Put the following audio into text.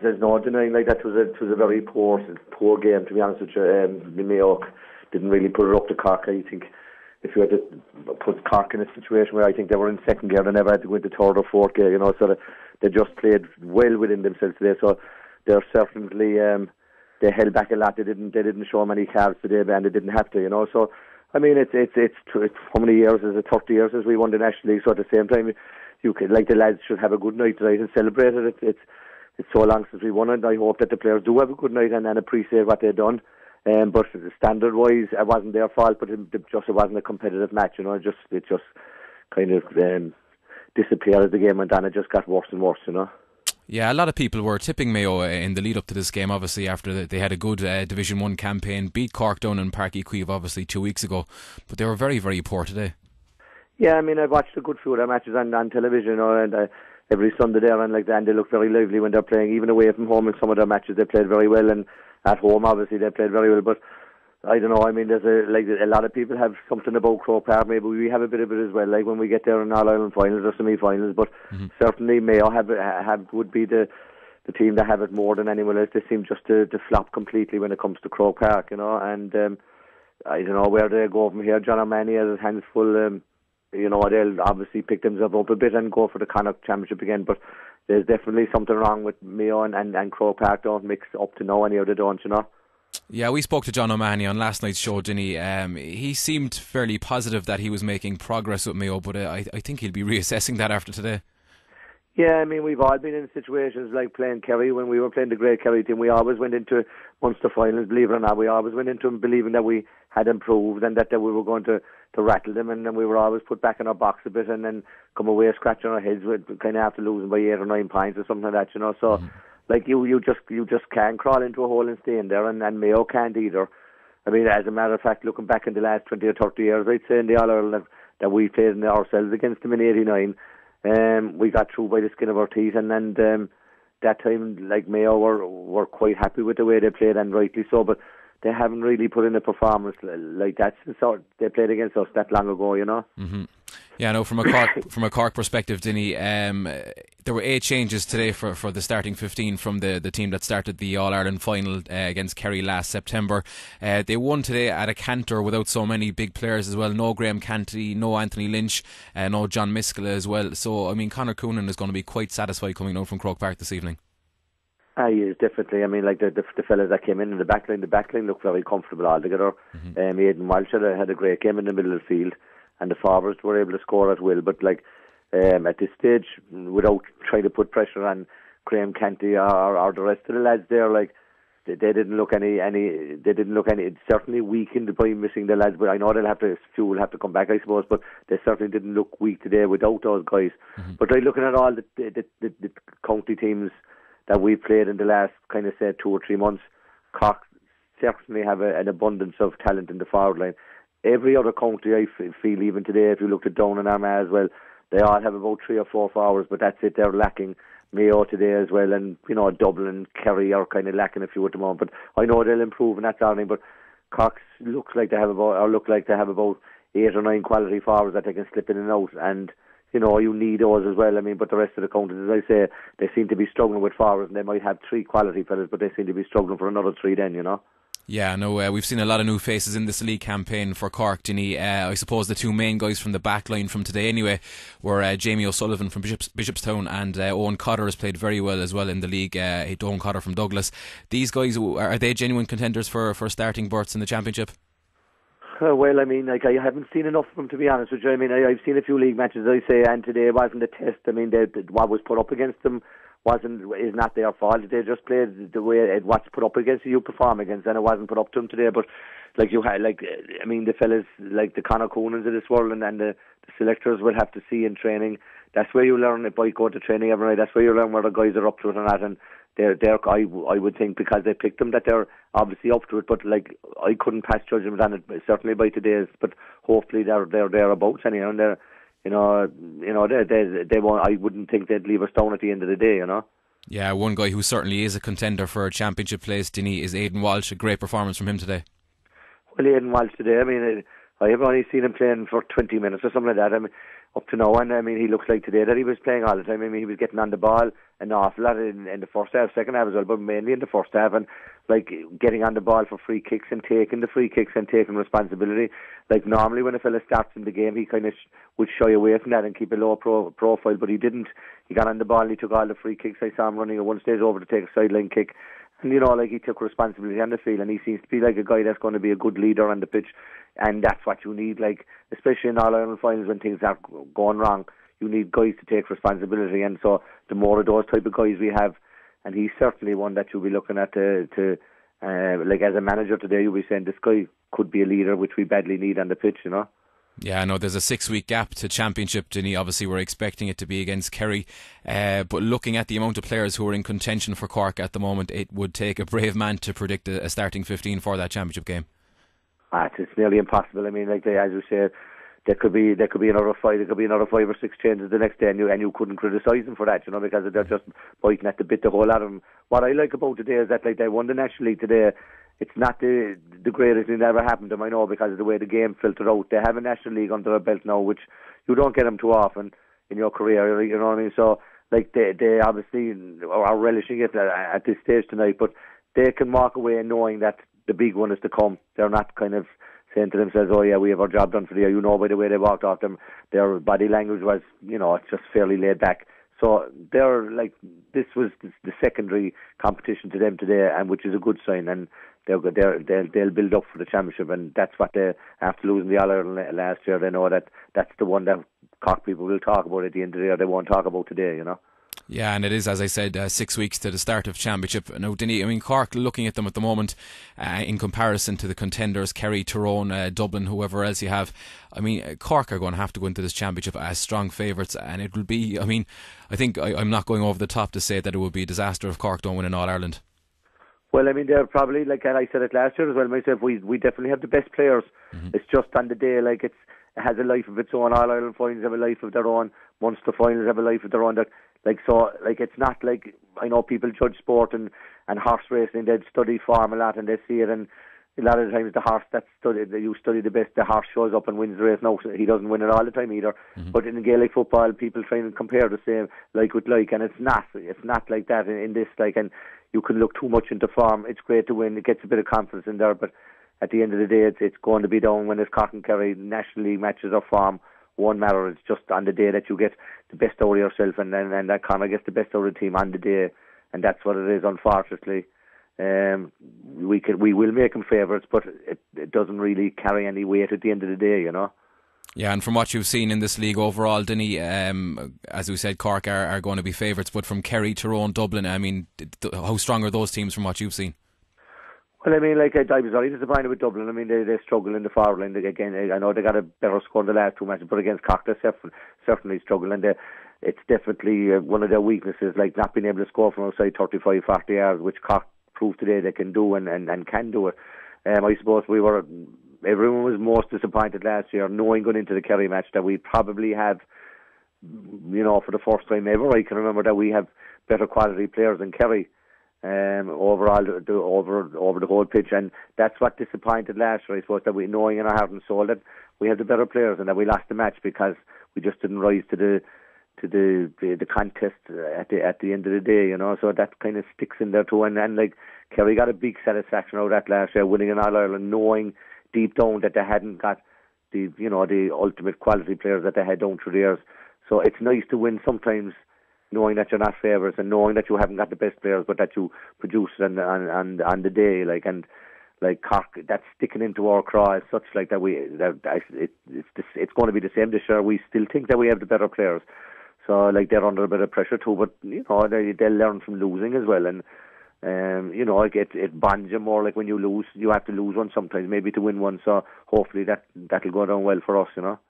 There's no denying like that. It was a very poor game, to be honest with you. Mayo didn't really put it up to Cork. I think if you had to put Cork in a situation where I think they were in second gear, they never had to go into third or fourth gear, so they just played well within themselves today. So they're certainly they held back a lot. They didn't show many cards today, and they didn't have to, So I mean, it's how many years is it? 30 years since we won the National League. So at the same time, you could, like, the lads should have a good night tonight and celebrate it. It's so long since we won it. I hope that the players do have a good night and appreciate what they've done. But standard-wise, it wasn't their fault, but it wasn't a competitive match. It just kind of disappeared as the game went on. It just got worse and worse. Yeah, a lot of people were tipping Mayo in the lead up to this game, obviously, after they had a good Division 1 campaign, beat Cork down in Páirc Uí Chaoimh, obviously, 2 weeks ago, but they were very, very poor today. Yeah, I mean, I've watched a good few of their matches on television, and every Sunday there, and they look very lively when they're playing, even away from home in some of their matches. They played very well, and at home, obviously, they played very well, but I don't know, I mean, there's a lot of people have something about Croke Park. Maybe we have a bit of it as well, like when we get there in All-Ireland finals or semi-finals, but certainly Mayo would be the team that have it more than anyone else. They seem just to flop completely when it comes to Croke Park, and I don't know where they go from here. John O'Mahony has his hands full. They'll obviously pick themselves up a bit and go for the Connacht Championship again, but there's definitely something wrong with Mayo and Croke Park. Don't mix up to know any of they don't, Yeah, we spoke to John O'Mahony on last night's show, Dinny. He seemed fairly positive that he was making progress with Mayo, but I think he'll be reassessing that after today. Yeah, I mean, we've all been in situations like playing Kerry. When we were playing the great Kerry team, we always went into Munster finals, believe it or not. We always went into them believing that we had improved and that we were going to rattle them, and then we were always put back in our box a bit and then come away scratching our heads with kind of after losing by 8 or 9 points or something like that, So, like, you just can't crawl into a hole and stay in there, and Mayo can't either. I mean, as a matter of fact, looking back in the last 20 or 30 years, I'd say in the All-Ireland that we played ourselves against them in 89, we got through by the skin of our teeth, and that time, like, Mayo were quite happy with the way they played, and rightly so, but they haven't really put in a performance like that since they played against us that long ago, Mm-hmm. Yeah, no. From a Cork perspective, Dinny, there were 8 changes today for the starting 15 from the team that started the All Ireland final against Kerry last September. They won today at a canter without so many big players as well. No Graham Canty, no Anthony Lynch, no John Miskela as well. So I mean, Conor Coonan is going to be quite satisfied coming out from Croke Park this evening. He is definitely. I mean, like the fellas that came in the backline looked very comfortable altogether. Aidan Walsh had a great game in the middle of the field, and the forwards were able to score at will. But like at this stage, without trying to put pressure on Graham Canty or the rest of the lads there, like they didn't look any. They didn't look any. Certainly weakened by missing the lads. But I know few will have to come back, I suppose. But they certainly didn't look weak today without those guys. But like looking at all the county teams that we've played in the last kind of say 2 or 3 months, Cork certainly have an abundance of talent in the forward line. Every other county, I feel, even today, if you looked at Down and Armagh as well, they all have about 3 or 4 forwards, but that's it. They're lacking. Mayo today as well, and Dublin and Kerry are kind of lacking a few at the moment. But I know they'll improve, and that's all. But Cork look like they have about 8 or 9 quality forwards that they can slip in and out, and you need those as well. I mean, but the rest of the counties, as I say, they seem to be struggling with forwards, and they might have 3 quality fellas, but they seem to be struggling for another 3 then, Yeah, no, we've seen a lot of new faces in this league campaign for Cork, Dinny. I suppose the 2 main guys from the back line from today anyway were Jamie O'Sullivan from Bishopstown, and Owen Cotter has played very well as well in the league. Owen Cotter from Douglas. These guys, are they genuine contenders for starting berths in the Championship? Well, I mean, like, I haven't seen enough of them, to be honest with you. I mean, I've seen a few league matches, as I say, and today wasn't a test. I mean, what was put up against them is not their fault. They just played the way what's put up against you perform against, and it wasn't put up to them today. But like I mean, the fellas like the Conor Coonans of this world, and the selectors will have to see in training. That's where you learn it by going to training every night. That's where you learn where the guys are up to it or not. And I would think because they picked them that they're obviously up to it. But like I couldn't pass judgment on it certainly by today's. But hopefully they're thereabouts anyhow. And they're they won't. I wouldn't think they'd leave us down at the end of the day. Yeah, one guy who certainly is a contender for a championship place, Dinny, is Aidan Walsh. A great performance from him today. Well, Aidan Walsh today, I mean, I have only seen him playing for 20 minutes or something like that. I mean, up to now, and I mean, he looks like today that he was playing all the time. I mean, he was getting on the ball an awful lot in the first half, second half as well, but mainly in the first half, and like getting on the ball for free kicks and taking the free kicks and taking responsibility. Like normally when a fella starts in the game, he kind of would shy away from that and keep a low profile, but he didn't. He got on the ball and he took all the free kicks. I saw him running at one stage over to take a sideline kick. And, you know, like he took responsibility on the field, and he seems to be like a guy that's going to be a good leader on the pitch. And that's what you need, like, especially in All-Ireland finals when things are going wrong. You need guys to take responsibility. And so the more of those type of guys we have, and he's certainly one that you'll be looking at like as a manager today, you'll be saying this guy could be a leader, which we badly need on the pitch, you know. Yeah, I know there's a 6-week gap to championship, Dinny. Obviously we're expecting it to be against Kerry, but looking at the amount of players who are in contention for Cork at the moment, it would take a brave man to predict a starting 15 for that championship game. It's nearly impossible. I mean, like as you said, there could be another 5 or 6 changes the next day, and you couldn't criticise them for that, you know, because they're just biting at the bit, the whole lot of them. What I like about today is that, like, they won the National League today. It's not the greatest thing that ever happened to them, I know, because of the way the game filtered out. They have a National League under their belt now, which you don't get them too often in your career, you know what I mean? So, like, they obviously are relishing it at this stage tonight, but they can walk away knowing that the big one is to come. They're not kind of saying to themselves, oh yeah, we have our job done for the year. You know, by the way they walked off them, their body language was, you know, it's just fairly laid back. So they're like, this was the secondary competition to them today, and which is a good sign, and they'll build up for the championship, and that's what they, after losing the All-Ireland last year, they know that that's the one that Cork people will talk about at the end of the year. They won't talk about today, you know. Yeah, and it is, as I said, 6 weeks to the start of championship. Now, Dinny, I mean, Cork, looking at them at the moment, in comparison to the contenders, Kerry, Tyrone, Dublin, whoever else you have, I mean, Cork are going to have to go into this championship as strong favourites, and it will be, I mean, I think I'm not going over the top to say that it would be a disaster if Cork don't win in All-Ireland. Well, I mean, they're probably, like I said it last year as well myself, we definitely have the best players. Mm-hmm. It's just on the day, like, it has a life of its own. All-Ireland finals have a life of their own. Munster finals have a life of their own. So, it's not like, I know people judge sport and horse racing, they'd study form a lot and they see it, and a lot of the times the horse that you study the best, the horse shows up and wins the race. No, he doesn't win it all the time either. Mm-hmm. But in Gaelic football, people try and compare the same like with like, and it's not like that in this, like, and you can look too much into form. It's great to win, it gets a bit of confidence in there, but at the end of the day, it's going to be down when it's Cork and Kerry. National League matches or form won't matter. It's just on the day that you get the best out of yourself, and that Conor gets the best out of the team on the day, and that's what it is. Unfortunately, we will make them favourites, but it doesn't really carry any weight at the end of the day, you know. Yeah, and from what you've seen in this league overall, Dinny, as we said, Cork are going to be favourites, but from Kerry, Tyrone, Dublin, I mean, how strong are those teams from what you've seen? Well, I mean, like, I was very disappointed with Dublin. I mean, they struggle in the forward line. Again, I know they got a better score in the last 2 matches, but against Cork, they certainly struggle. And it's definitely one of their weaknesses, like not being able to score from outside 35, 40 yards, which Cork proved today they can do and can do it. I suppose everyone was most disappointed last year, knowing going into the Kerry match that we probably have, you know, for the first time ever, I can remember that we have better quality players than Kerry. Overall, over the whole pitch, and that's what disappointed last year, I suppose, that we, knowing in our heart and soul that we have the better players and that we lost the match because we just didn't rise to the contest at the end of the day, you know. So that kind of sticks in there too, and like Kerry got a big satisfaction out of that last year, winning in All-Ireland, knowing deep down that they hadn't got the ultimate quality players that they had down through the years. So it's nice to win sometimes, knowing that you're not favourites and knowing that you haven't got the best players, but that you produce on the day, like, and like Cork, that's sticking into our craw as such, like that it's going to be the same this year. We still think that we have the better players, so like they're under a bit of pressure too, but you know they'll learn from losing as well, and you know, it bonds you more. Like when you lose, you have to lose one sometimes, maybe to win one. So hopefully that'll go down well for us, you know.